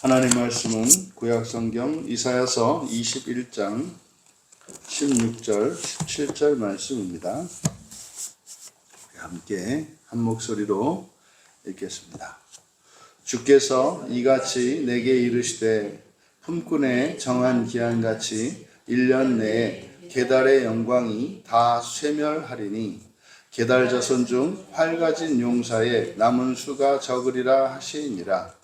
하나님 말씀은 구약성경 이사야서 21장 16절, 17절 말씀입니다. 함께 한 목소리로 읽겠습니다. 주께서 이같이 내게 이르시되 품꾼의 정한 기한같이 1년 내에 게달의 영광이 다 쇠멸하리니 게달 자손 중 활가진 용사의 남은 수가 적으리라 하시니라.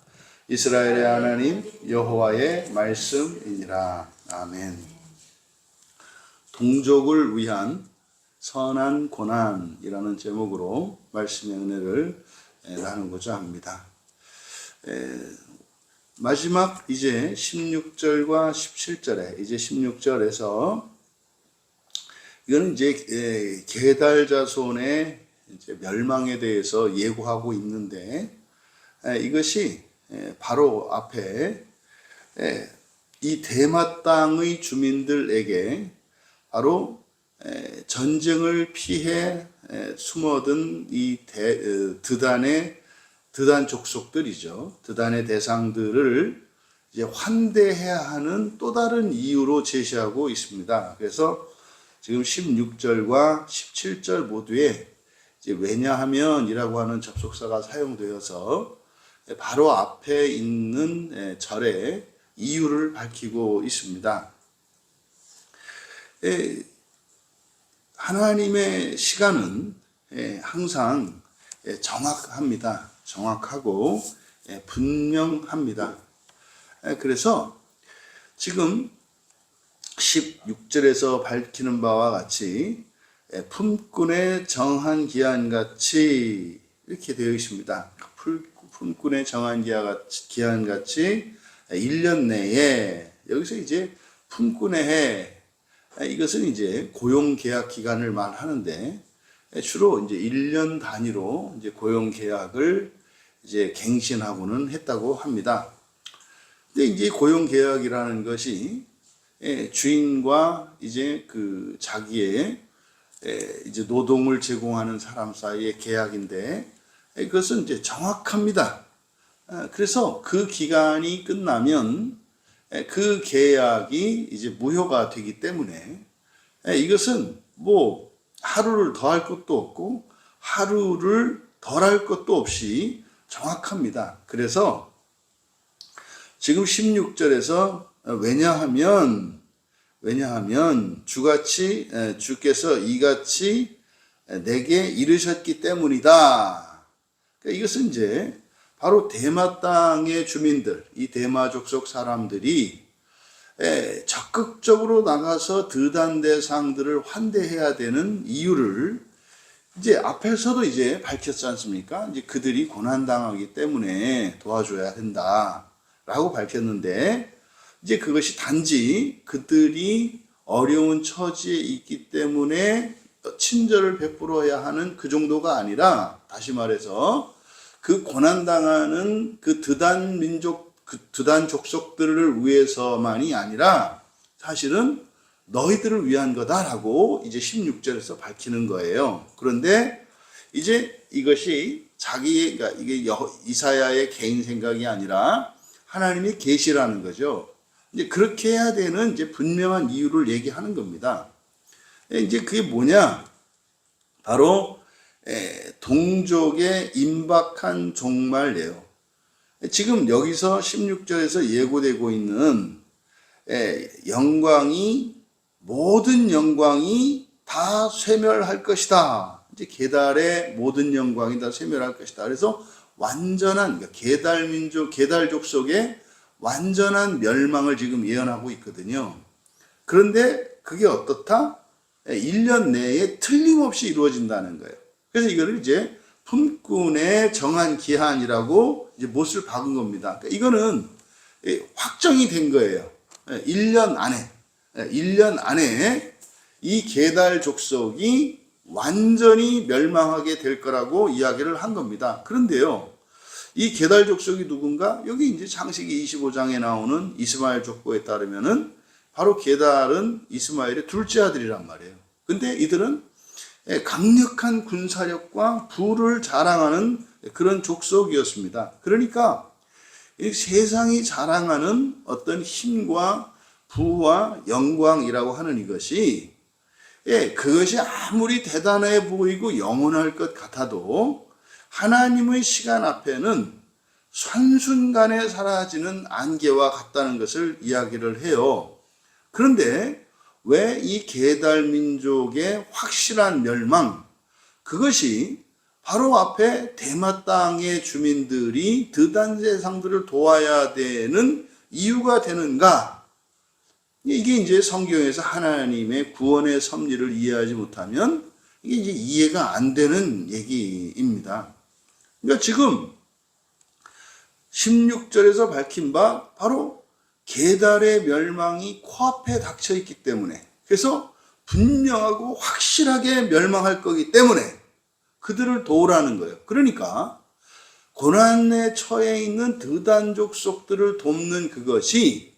이스라엘의 하나님 여호와의 말씀이니라. 아멘. 동족을 위한 선한 고난이라는 제목으로 말씀의 은혜를 나누고자 합니다. 마지막 이제 16절과 17절에 이제 16절에서 이거는 이제 게달 자손의 이제 멸망에 대해서 예고하고 있는데 이것이 바로 앞에 이 대마 땅의 주민들에게 바로 전쟁을 피해 숨어든 이 드단 족속들이죠. 드단의 대상들을 이제 환대해야 하는 또 다른 이유로 제시하고 있습니다. 그래서 지금 16절과 17절 모두에 이제 왜냐하면이라고 하는 접속사가 사용되어서 바로 앞에 있는 절의 이유를 밝히고 있습니다. 하나님의 시간은 항상 정확합니다. 정확하고 분명합니다. 그래서 지금 16절에서 밝히는 바와 같이 품꾼의 정한 기한같이 이렇게 되어 있습니다. 품꾼의 정한 기한같이 1년 내에, 여기서 이제 품꾼의 해, 이것은 이제 고용계약 기간을 말하는데 주로 이제 1년 단위로 이제 고용계약을 이제 갱신하고는 했다고 합니다. 근데 이제 고용계약이라는 것이 주인과 이제 그 자기의 이제 노동을 제공하는 사람 사이의 계약인데 그것은 이제 정확합니다. 그래서 그 기간이 끝나면 그 계약이 이제 무효가 되기 때문에 이것은 뭐 하루를 더할 것도 없고 하루를 덜할 것도 없이 정확합니다. 그래서 지금 16절에서 왜냐하면 주께서 이같이 내게 이르셨기 때문이다. 이것은 이제 바로 대마 땅의 주민들, 이 대마 족속 사람들이 적극적으로 나가서 드단 대상들을 환대해야 되는 이유를 이제 앞에서도 이제 밝혔지 않습니까? 이제 그들이 고난당하기 때문에 도와줘야 한다라고 밝혔는데 이제 그것이 단지 그들이 어려운 처지에 있기 때문에 친절을 베풀어야 하는 그 정도가 아니라, 다시 말해서 그 고난당하는 그 드단 민족, 그 드단 족속들을 위해서만이 아니라 사실은 너희들을 위한 거다라고 이제 16절에서 밝히는 거예요. 그런데 이제 이것이 그러니까 이게 이사야의 개인 생각이 아니라 하나님의 계시라는 거죠. 이제 그렇게 해야 되는 이제 분명한 이유를 얘기하는 겁니다. 이제 그게 뭐냐? 바로 동족의 임박한 종말이에요. 지금 여기서 16절에서 예고되고 있는 모든 영광이 다 쇠멸할 것이다. 이제 게달의 모든 영광이 다 쇠멸할 것이다. 그래서 완전한, 그러니까 게달 민족, 게달 족속의 완전한 멸망을 지금 예언하고 있거든요. 그런데 그게 어떻다? 1년 내에 틀림없이 이루어진다는 거예요. 그래서 이거를 이제 품꾼의 정한 기한이라고 이제 못을 박은 겁니다. 그러니까 이거는 확정이 된 거예요. 1년 안에 이 게달 족속이 완전히 멸망하게 될 거라고 이야기를 한 겁니다. 그런데요, 이 게달 족속이 누군가? 여기 이제 창세기 25장에 나오는 이스마엘 족보에 따르면은 바로 게달은 이스마엘의 둘째 아들이란 말이에요. 근데 이들은 강력한 군사력과 부를 자랑하는 그런 족속이었습니다. 그러니까 이 세상이 자랑하는 어떤 힘과 부와 영광이라고 하는 이것이, 그것이 아무리 대단해 보이고 영원할 것 같아도 하나님의 시간 앞에는 한순간에 사라지는 안개와 같다는 것을 이야기를 해요. 그런데 왜 이 게달민족의 확실한 멸망, 그것이 바로 앞에 대마 땅의 주민들이 드단제사장들을 도와야 되는 이유가 되는가? 이게 이제 성경에서 하나님의 구원의 섭리를 이해하지 못하면 이게 이제 이해가 안 되는 얘기입니다. 그러니까 지금 16절에서 밝힌 바 바로 게달의 멸망이 코앞에 닥쳐 있기 때문에, 그래서 분명하고 확실하게 멸망할 거기 때문에 그들을 도우라는 거예요. 그러니까 고난에 처해 있는 드단족 속들을 돕는 그것이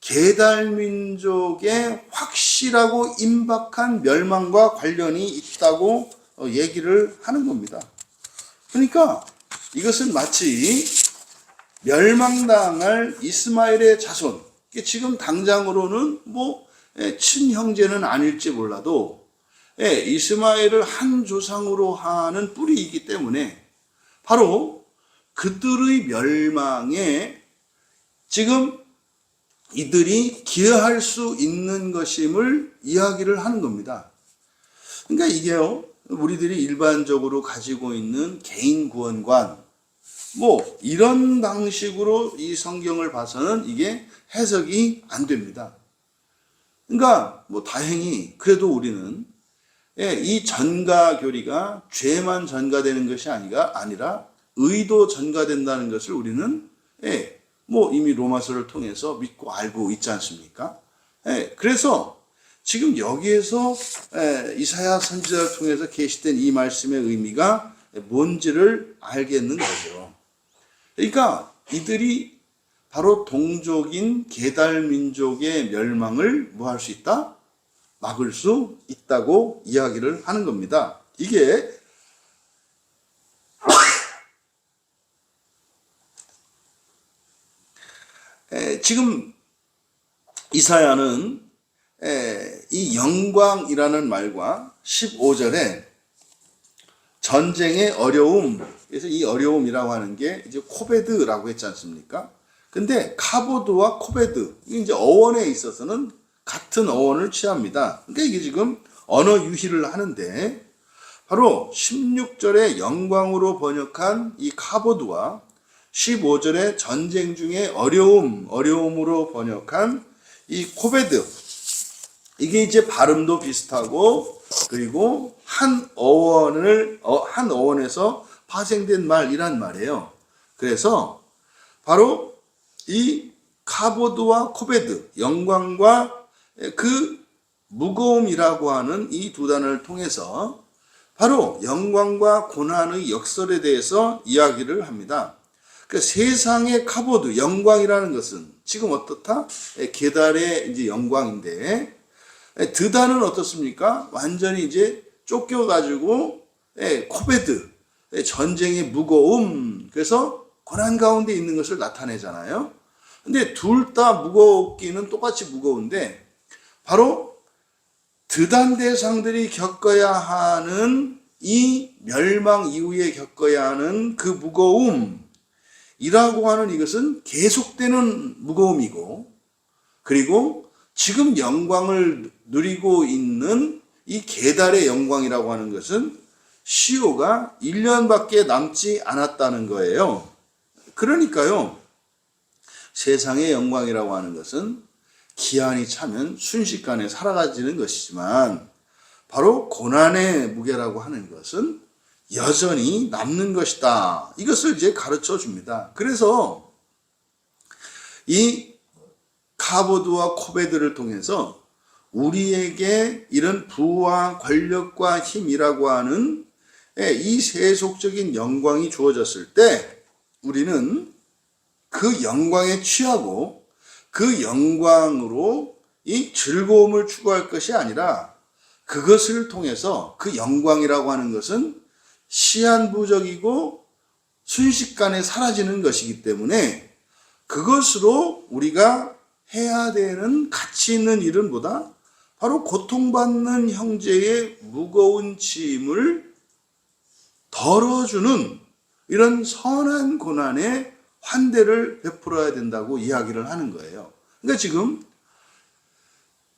게달민족의 확실하고 임박한 멸망과 관련이 있다고 얘기를 하는 겁니다. 그러니까 이것은 마치 멸망당할 이스마엘의 자손, 지금 당장으로는 친형제는 아닐지 몰라도 이스마엘을 한 조상으로 하는 뿌리이기 때문에 바로 그들의 멸망에 지금 이들이 기여할 수 있는 것임을 이야기를 하는 겁니다. 그러니까 이게요, 우리들이 일반적으로 가지고 있는 개인 구원관, 이런 방식으로 이 성경을 봐서는 이게 해석이 안 됩니다. 그러니까 다행히 그래도 우리는 이 전가교리가 죄만 전가되는 것이 아니라 의도 전가된다는 것을 우리는 이미 로마서를 통해서 믿고 알고 있지 않습니까? 그래서 지금 여기에서 이사야 선지자를 통해서 계시된 이 말씀의 의미가 뭔지를 알겠는 거죠. 그러니까 이들이 바로 동족인 게달민족의 멸망을 할 수 있다? 막을 수 있다고 이야기를 하는 겁니다. 이게 지금 이사야는 이 영광이라는 말과 15절에 전쟁의 어려움, 그래서 이 어려움이라고 하는 게 이제 코베드라고 했지 않습니까? 근데 카보드와 코베드, 이게 이제 어원에 있어서는 같은 어원을 취합니다. 그러니까 이게 지금 언어 유희를 하는데, 바로 16절에 영광으로 번역한 이 카보드와 15절에 전쟁 중에 어려움으로 번역한 이 코베드, 이게 이제 발음도 비슷하고, 그리고 한 어원에서 파생된 말이란 말이에요. 그래서 바로 이 카보드와 코베드, 영광과 그 무거움이라고 하는 이 두 단어를 통해서 바로 영광과 고난의 역설에 대해서 이야기를 합니다. 그 세상의 카보드, 영광이라는 것은 지금 어떻다? 게달의 이제 영광인데, 드단은 어떻습니까? 완전히 이제 쫓겨가지고, 코베드, 전쟁의 무거움, 그래서 고난 가운데 있는 것을 나타내잖아요. 근데 둘 다 무겁기는 똑같이 무거운데, 바로 드단 대상들이 겪어야 하는 이 멸망 이후에 겪어야 하는 그 무거움이라고 하는 이것은 계속되는 무거움이고, 그리고 지금 영광을 누리고 있는 이 게달의 영광이라고 하는 것은 시효가 1년밖에 남지 않았다는 거예요. 그러니까요, 세상의 영광이라고 하는 것은 기한이 차면 순식간에 사라지는 것이지만, 바로 고난의 무게라고 하는 것은 여전히 남는 것이다. 이것을 이제 가르쳐 줍니다. 그래서 이 카보드와 코베드를 통해서 우리에게 이런 부와 권력과 힘이라고 하는 이 세속적인 영광이 주어졌을 때, 우리는 그 영광에 취하고 그 영광으로 이 즐거움을 추구할 것이 아니라, 그것을 통해서 그 영광이라고 하는 것은 시한부적이고 순식간에 사라지는 것이기 때문에 그것으로 우리가 해야 되는 가치 있는 일은 뭐다? 바로 고통받는 형제의 무거운 짐을 덜어주는 이런 선한 고난에 환대를 베풀어야 된다고 이야기를 하는 거예요. 그러니까 지금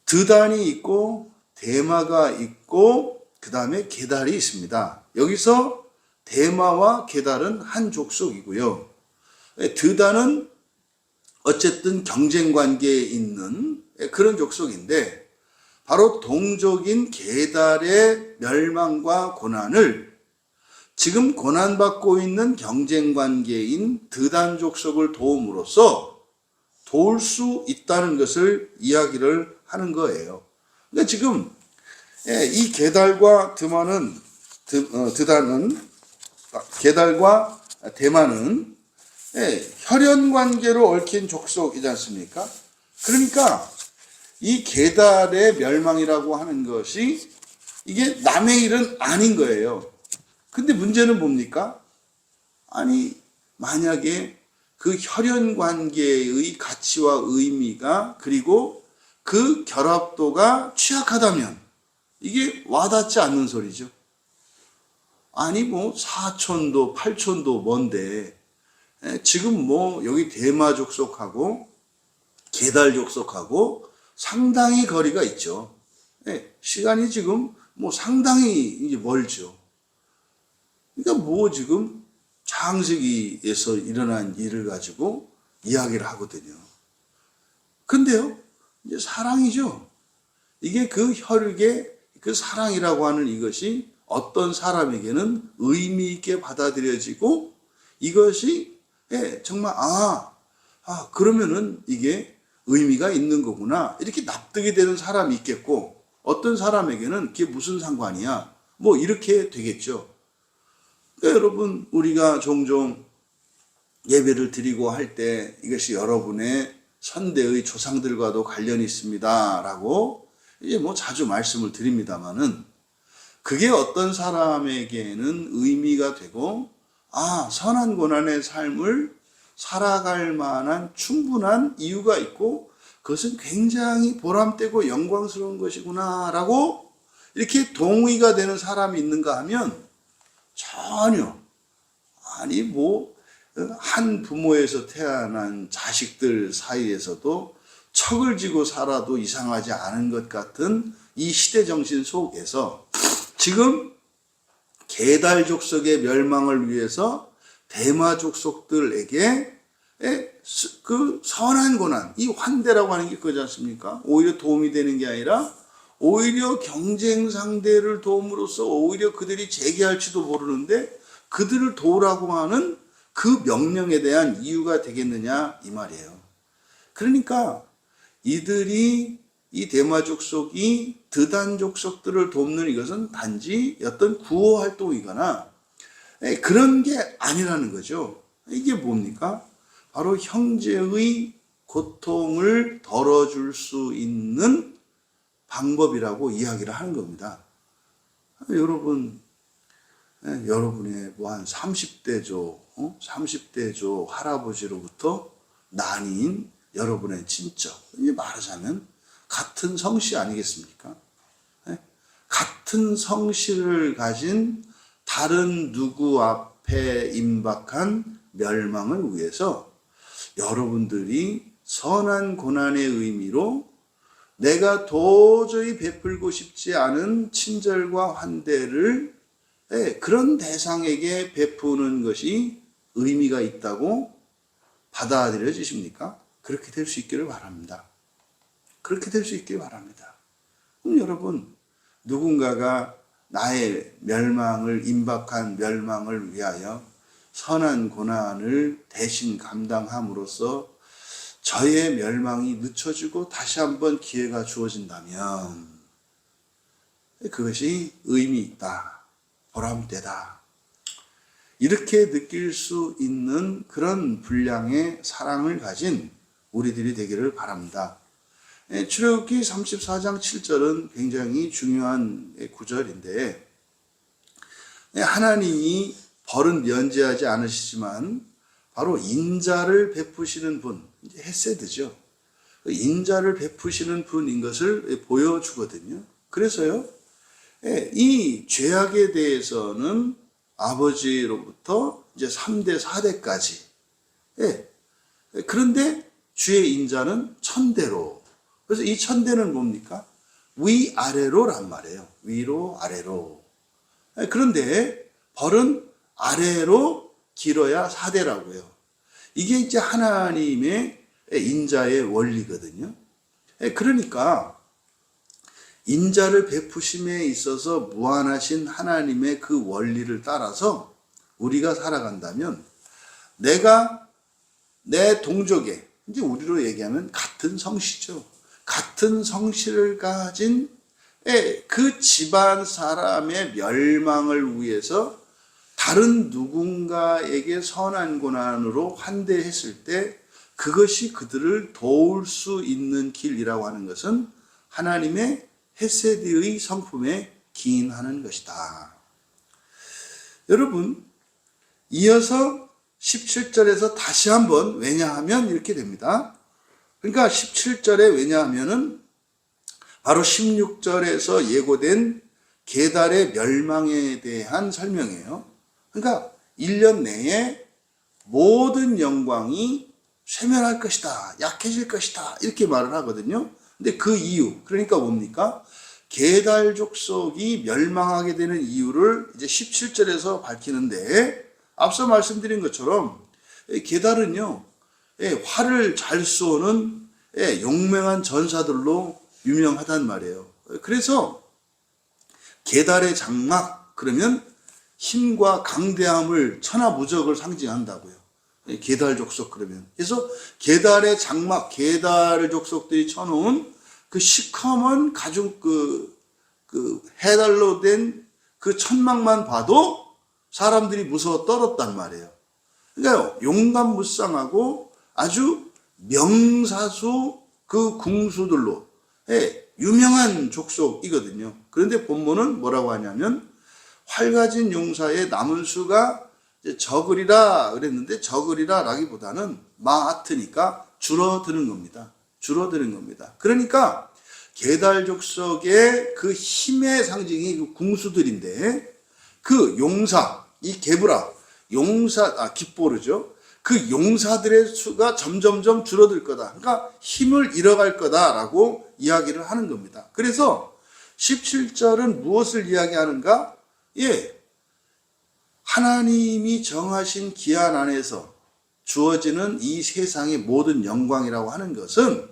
드단이 있고 대마가 있고 그 다음에 게달이 있습니다. 여기서 대마와 게달은 한 족속이고요. 드단은 어쨌든 경쟁 관계에 있는 그런 족속인데 바로 동족인 게달의 멸망과 고난을 지금 고난받고 있는 경쟁 관계인 드단 족속을 도움으로써 도울 수 있다는 것을 이야기를 하는 거예요. 그러니까 지금 이 게달과 게달과 대만은 혈연 관계로 얽힌 족속이지 않습니까? 그러니까 이 게달의 멸망이라고 하는 것이 이게 남의 일은 아닌 거예요. 근데 문제는 뭡니까? 아니, 만약에 그 혈연 관계의 가치와 의미가 그리고 그 결합도가 취약하다면 이게 와닿지 않는 소리죠. 아니, 뭐, 4촌도, 8촌도 먼데, 지금 뭐, 여기 대마 족속하고, 게달 족속하고 상당히 거리가 있죠. 시간이 지금 뭐 상당히 이제 멀죠. 그러니까 뭐 지금 창세기에서 일어난 일을 가지고 이야기를 하거든요. 근데요, 이제 사랑이죠. 이게 그 혈육의 그 사랑이라고 하는 이것이 어떤 사람에게는 의미 있게 받아들여지고 이것이 정말 그러면은 이게 의미가 있는 거구나 이렇게 납득이 되는 사람이 있겠고 어떤 사람에게는 그게 무슨 상관이야 뭐 이렇게 되겠죠. 그러니까 여러분 우리가 종종 예배를 드리고 할 때 이것이 여러분의 선대의 조상들과도 관련이 있습니다 라고 이제 뭐 자주 말씀을 드립니다만은 그게 어떤 사람에게는 의미가 되고 선한 고난의 삶을 살아갈 만한 충분한 이유가 있고 그것은 굉장히 보람되고 영광스러운 것이구나 라고 이렇게 동의가 되는 사람이 있는가 하면 전혀 아니 뭐 한 부모에서 태어난 자식들 사이에서도 척을 지고 살아도 이상하지 않은 것 같은 이 시대 정신 속에서 지금 게달 족속의 멸망을 위해서 대마 족속들에게 그 선한 고난, 이 환대라고 하는 게 그거지 않습니까? 오히려 도움이 되는 게 아니라 오히려 경쟁 상대를 도움으로써 오히려 그들이 재기할지도 모르는데 그들을 도우라고 하는 그 명령에 대한 이유가 되겠느냐 이 말이에요. 그러니까 이들이 이 대마 족속이 드단 족속들을 돕는 이것은 단지 어떤 구호 활동이거나 그런 게 아니라는 거죠. 이게 뭡니까? 바로 형제의 고통을 덜어줄 수 있는 방법이라고 이야기를 하는 겁니다. 여러분, 여러분의 뭐 한 30대 조 할아버지로부터 난인 여러분의 친척, 이제 말하자면 같은 성씨 아니겠습니까? 같은 성씨를 가진 다른 누구 앞에 임박한 멸망을 위해서 여러분들이 선한 고난의 의미로 내가 도저히 베풀고 싶지 않은 친절과 환대를 그런 대상에게 베푸는 것이 의미가 있다고 받아들여지십니까? 그렇게 될 수 있기를 바랍니다. 그렇게 될 수 있기를 바랍니다. 그럼 여러분 누군가가 나의 멸망을 임박한 멸망을 위하여 선한 고난을 대신 감당함으로써 저의 멸망이 늦춰지고 다시 한번 기회가 주어진다면 그것이 의미 있다, 보람되다 이렇게 느낄 수 있는 그런 분량의 사랑을 가진 우리들이 되기를 바랍니다. 출애굽기 34장 7절은 굉장히 중요한 구절인데 하나님이 벌은 면제하지 않으시지만 바로 인자를 베푸시는 분, 이제 헤세드죠. 인자를 베푸시는 분인 것을 보여주거든요. 그래서요, 이 죄악에 대해서는 아버지로부터 이제 3대, 4대까지. 그런데 주의 인자는 천대로. 그래서 이 천대는 뭡니까? 위아래로란 말이에요. 위로, 아래로. 그런데 벌은 아래로 길어야 4대라고요. 이게 이제 하나님의 인자의 원리거든요. 그러니까 인자를 베푸심에 있어서 무한하신 하나님의 그 원리를 따라서 우리가 살아간다면 내가 내 동족에, 이제 우리로 얘기하면 같은 성씨죠. 같은 성씨를 가진 그 집안 사람의 멸망을 위해서 다른 누군가에게 선한 고난으로 환대했을 때 그것이 그들을 도울 수 있는 길이라고 하는 것은 하나님의 헤세드의 성품에 기인하는 것이다. 여러분, 이어서 17절에서 다시 한번 왜냐하면 이렇게 됩니다. 그러니까 17절에 왜냐하면은 바로 16절에서 예고된 게달의 멸망에 대한 설명이에요. 그러니까 1년 내에 모든 영광이 쇠멸할 것이다, 약해질 것이다, 이렇게 말을 하거든요. 근데 그 이유, 그러니까 뭡니까? 게달 족속이 멸망하게 되는 이유를 이제 17절에서 밝히는데, 앞서 말씀드린 것처럼 게달은요, 활을 잘 쏘는 용맹한 전사들로 유명하단 말이에요. 그래서 게달의 장막, 그러면 힘과 강대함을 천하무적을 상징한다고요. 게달 족속 그러면. 그래서 게달의 장막, 게달 족속들이 쳐놓은 그 시커먼 가죽 해달로 된 그 천막만 봐도 사람들이 무서워 떨었단 말이에요. 그러니까 용감무쌍하고 아주 명사수 그 궁수들로 유명한 족속이거든요. 그런데 본문은 뭐라고 하냐면 활 가진 용사의 남은 수가 적으리라 그랬는데, 적으리라 라기보다는 마아트니까 줄어드는 겁니다. 줄어드는 겁니다. 그러니까 게달 족속의 그 힘의 상징이 그 궁수들인데, 그 용사, 이 게브라, 깃보르죠. 그 용사들의 수가 점점점 줄어들 거다. 그러니까 힘을 잃어갈 거다라고 이야기를 하는 겁니다. 그래서 17절은 무엇을 이야기하는가? 하나님이 정하신 기한 안에서 주어지는 이 세상의 모든 영광이라고 하는 것은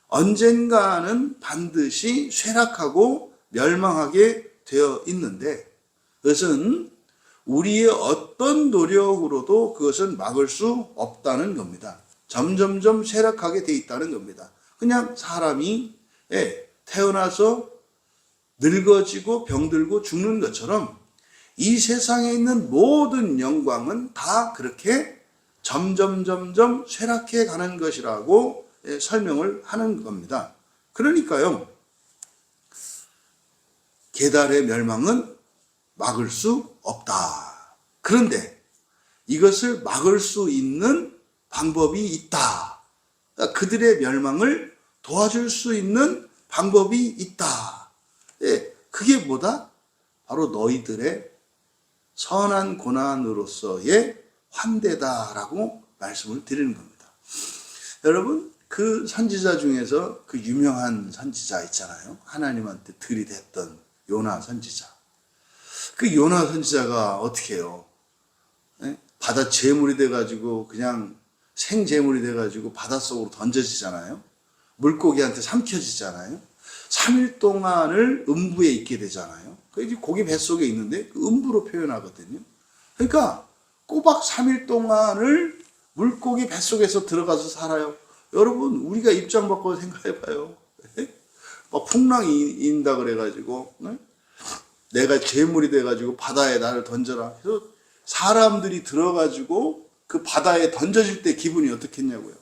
언젠가는 반드시 쇠락하고 멸망하게 되어 있는데, 그것은 우리의 어떤 노력으로도 그것은 막을 수 없다는 겁니다. 점점점 쇠락하게 돼 있다는 겁니다. 그냥 사람이 태어나서 늙어지고 병들고 죽는 것처럼 이 세상에 있는 모든 영광은 다 그렇게 점점 쇠락해 가는 것이라고 설명을 하는 겁니다. 그러니까요, 게달의 멸망은 막을 수 없다. 그런데 이것을 막을 수 있는 방법이 있다. 그러니까 그들의 멸망을 도와줄 수 있는 방법이 있다. 그게 뭐다? 바로 너희들의 선한 고난으로서의 환대다라고 말씀을 드리는 겁니다. 여러분, 그 선지자 중에서 그 유명한 선지자 있잖아요. 하나님한테 들이댔던 요나 선지자. 그 요나 선지자가 어떻게 해요? 바다 재물이 돼가지고 그냥 생재물이 돼가지고 바닷속으로 던져지잖아요. 물고기한테 삼켜지잖아요. 3일 동안을 음부에 있게 되잖아요. 고기 뱃속에 있는데 그 음부로 표현하거든요. 그러니까 꼬박 3일 동안을 물고기 뱃속에서 들어가서 살아요. 여러분, 우리가 입장 바꿔 생각해봐요. 막 풍랑이 인다 그래가지고 내가 재물이 돼가지고 바다에 나를 던져라. 그래서 사람들이 들어가지고 그 바다에 던져질 때 기분이 어떻겠냐고요.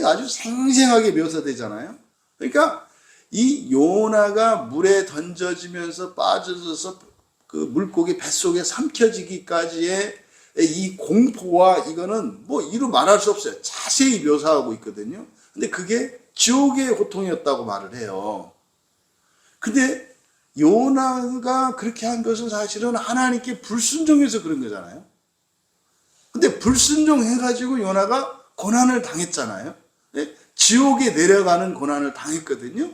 아주 생생하게 묘사되잖아요. 그러니까 이 요나가 물에 던져지면서 빠져서 그 물고기 뱃속에 삼켜지기까지의 이 공포와 이거는 뭐 이루 말할 수 없어요. 자세히 묘사하고 있거든요. 근데 그게 지옥의 고통이었다고 말을 해요. 근데 요나가 그렇게 한 것은 사실은 하나님께 불순종해서 그런 거잖아요. 근데 불순종해가지고 요나가 고난을 당했잖아요. 네? 지옥에 내려가는 고난을 당했거든요.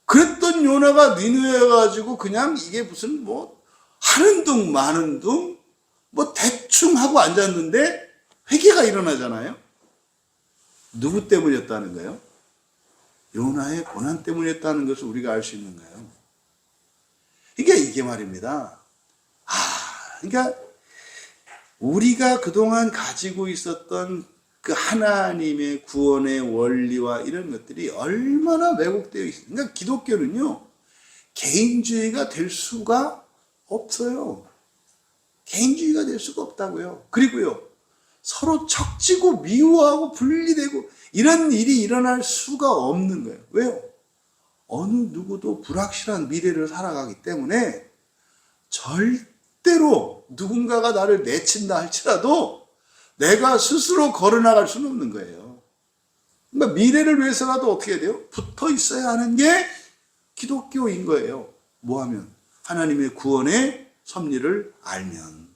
그랬던 요나가 니느웨 가지고 그냥 이게 무슨 뭐 하는 둥 마는 둥 뭐 대충 하고 앉았는데 회개가 일어나잖아요. 누구 때문이었다는 거예요? 요나의 고난 때문이었다는 것을 우리가 알 수 있는 거예요. 그러니까 이게 말입니다. 그러니까 우리가 그동안 가지고 있었던 그 하나님의 구원의 원리와 이런 것들이 얼마나 왜곡되어 있어요. 그러니까 기독교는요, 개인주의가 될 수가 없어요. 개인주의가 될 수가 없다고요. 그리고요, 서로 척지고 미워하고 분리되고 이런 일이 일어날 수가 없는 거예요. 왜요? 어느 누구도 불확실한 미래를 살아가기 때문에 절대로 누군가가 나를 내친다 할지라도 내가 스스로 걸어나갈 수는 없는 거예요. 그러니까 미래를 위해서라도 어떻게 해야 돼요? 붙어 있어야 하는 게 기독교인 거예요. 뭐 하면? 하나님의 구원의 섭리를 알면.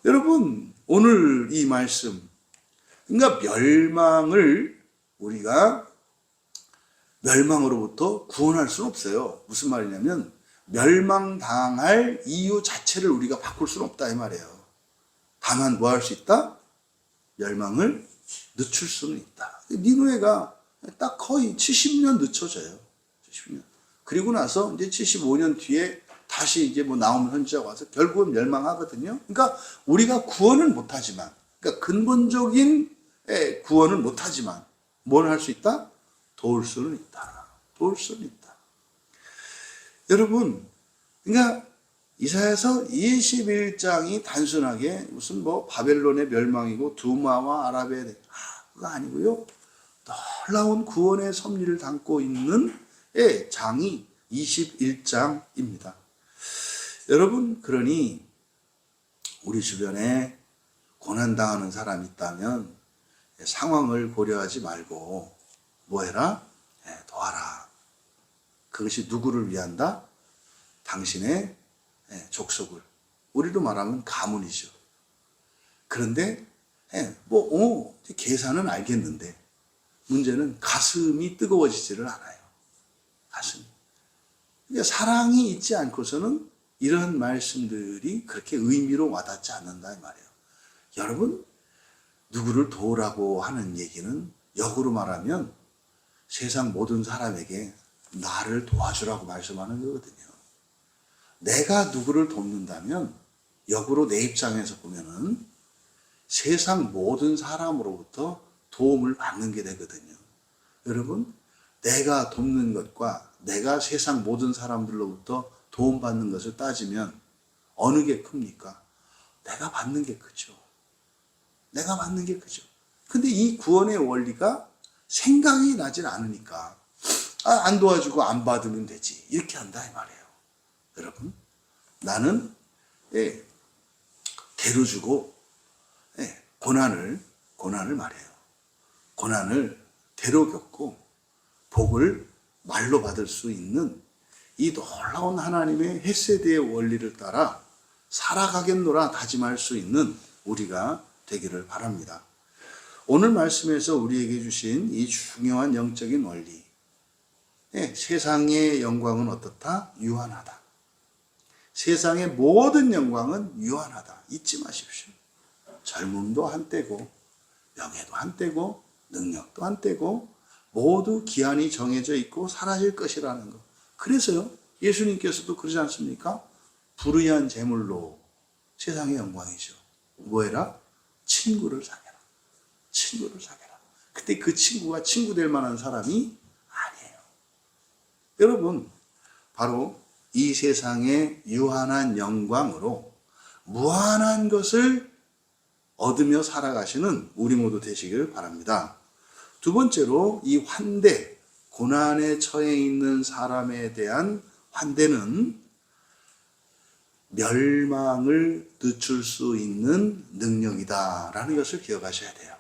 여러분, 오늘 이 말씀, 그러니까 우리가 멸망으로부터 구원할 수는 없어요. 무슨 말이냐면 멸망당할 이유 자체를 우리가 바꿀 수는 없다 이 말이에요. 다만 뭐 할 수 있다? 멸망을 늦출 수는 있다. 니느웨가 딱 거의 70년 늦춰져요. 70년. 그리고 나서 이제 75년 뒤에 다시 이제 뭐 나오면 선지자가 와서 결국은 멸망하거든요. 그러니까 우리가 구원은 못하지만, 그러니까 근본적인 구원은 못하지만 뭘 할 수 있다? 도울 수는 있다. 도울 수는 있다. 여러분, 그러니까 이사야서 21장이 단순하게 무슨 뭐 바벨론의 멸망이고 두마와 아랍의 그거 아니고요. 놀라운 구원의 섭리를 담고 있는 장이 21장입니다. 여러분, 그러니 우리 주변에 고난당하는 사람이 있다면 상황을 고려하지 말고 뭐 해라? 도와라. 그것이 누구를 위한다? 당신의 족속을. 우리로 말하면 가문이죠. 그런데 계산은 알겠는데 문제는 가슴이 뜨거워지지를 않아요. 가슴이. 그러니까 사랑이 있지 않고서는 이런 말씀들이 그렇게 의미로 와닿지 않는다 이 말이에요. 여러분, 누구를 도우라고 하는 얘기는 역으로 말하면 세상 모든 사람에게 나를 도와주라고 말씀하는 거거든요. 내가 누구를 돕는다면 역으로 내 입장에서 보면은 세상 모든 사람으로부터 도움을 받는 게 되거든요. 여러분, 내가 돕는 것과 내가 세상 모든 사람들로부터 도움받는 것을 따지면 어느 게 큽니까? 내가 받는 게 크죠. 내가 받는 게 크죠. 근데 이 구원의 원리가 생각이 나질 않으니까 안 도와주고 안 받으면 되지 이렇게 한다 이 말이에요. 여러분, 나는 대로 주고 고난을 말해요. 고난을 대로 겪고 복을 말로 받을 수 있는 이 놀라운 하나님의 헤세드의 원리를 따라 살아가겠노라 다짐할 수 있는 우리가 되기를 바랍니다. 오늘 말씀에서 우리에게 주신 이 중요한 영적인 원리, 세상의 영광은 어떻다? 유한하다. 세상의 모든 영광은 유한하다. 잊지 마십시오. 젊음도 한때고 명예도 한때고 능력도 한때고 모두 기한이 정해져 있고 사라질 것이라는 것. 그래서요, 예수님께서도 그러지 않습니까? 불의한 재물로 세상의 영광이죠. 뭐해라? 친구를 사귀라. 친구를 사귀라. 그때 그 친구가 친구 될 만한 사람이 아니에요. 여러분, 바로 이 세상의 유한한 영광으로 무한한 것을 얻으며 살아가시는 우리 모두 되시길 바랍니다. 두 번째로 이 환대, 고난에 처해 있는 사람에 대한 환대는 멸망을 늦출 수 있는 능력이다라는 것을 기억하셔야 돼요.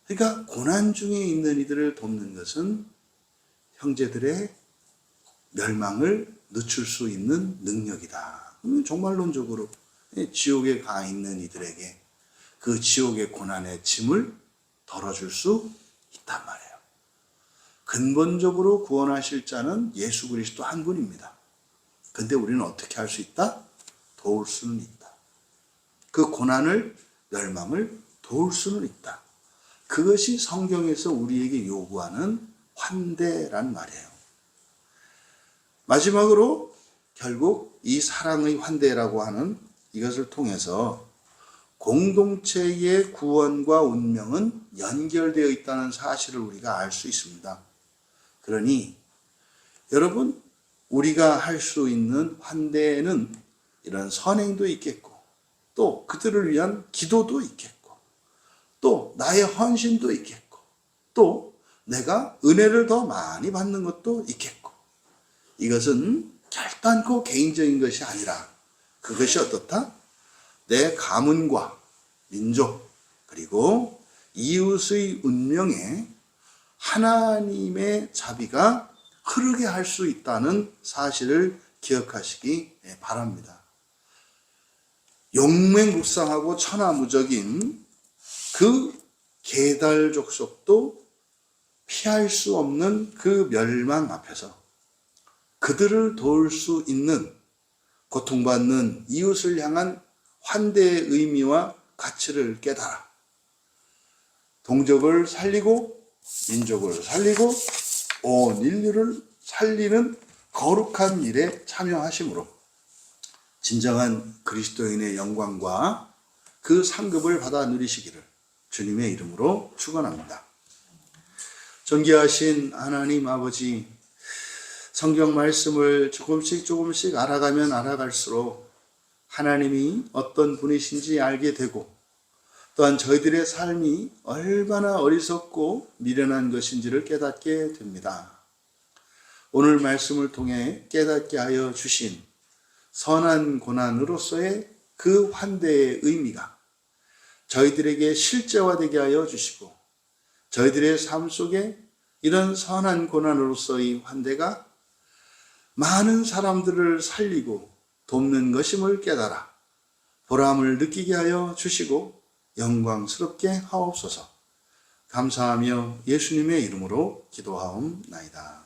그러니까 고난 중에 있는 이들을 돕는 것은 형제들의 멸망을 늦출 수 있는 능력이다. 종말론적으로 지옥에 가 있는 이들에게 그 지옥의 고난의 짐을 덜어줄 수 있단 말이에요. 근본적으로 구원하실 자는 예수 그리스도 한 분입니다. 근데 우리는 어떻게 할 수 있다? 도울 수는 있다. 그 고난을, 멸망을 도울 수는 있다. 그것이 성경에서 우리에게 요구하는 환대란 말이에요. 마지막으로 결국 이 사랑의 환대라고 하는 이것을 통해서 공동체의 구원과 운명은 연결되어 있다는 사실을 우리가 알 수 있습니다. 그러니 여러분, 우리가 할 수 있는 환대에는 이런 선행도 있겠고, 또 그들을 위한 기도도 있겠고, 또 나의 헌신도 있겠고, 또 내가 은혜를 더 많이 받는 것도 있겠고, 이것은 결단코 개인적인 것이 아니라 그것이 어떻다? 내 가문과 민족 그리고 이웃의 운명에 하나님의 자비가 흐르게 할 수 있다는 사실을 기억하시기 바랍니다. 용맹국상하고 천하무적인 그 게달 족속도 피할 수 없는 그 멸망 앞에서 그들을 도울 수 있는 고통받는 이웃을 향한 환대의 의미와 가치를 깨달아 동족을 살리고 민족을 살리고 온 인류를 살리는 거룩한 일에 참여하심으로 진정한 그리스도인의 영광과 그 상급을 받아 누리시기를 주님의 이름으로 축원합니다. 존귀하신 하나님 아버지, 성경 말씀을 조금씩 알아가면 알아갈수록 하나님이 어떤 분이신지 알게 되고, 또한 저희들의 삶이 얼마나 어리석고 미련한 것인지를 깨닫게 됩니다. 오늘 말씀을 통해 깨닫게 하여 주신 선한 고난으로서의 그 환대의 의미가 저희들에게 실제화되게 하여 주시고, 저희들의 삶 속에 이런 선한 고난으로서의 환대가 많은 사람들을 살리고 돕는 것임을 깨달아 보람을 느끼게 하여 주시고 영광스럽게 하옵소서. 감사하며 예수님의 이름으로 기도하옵나이다.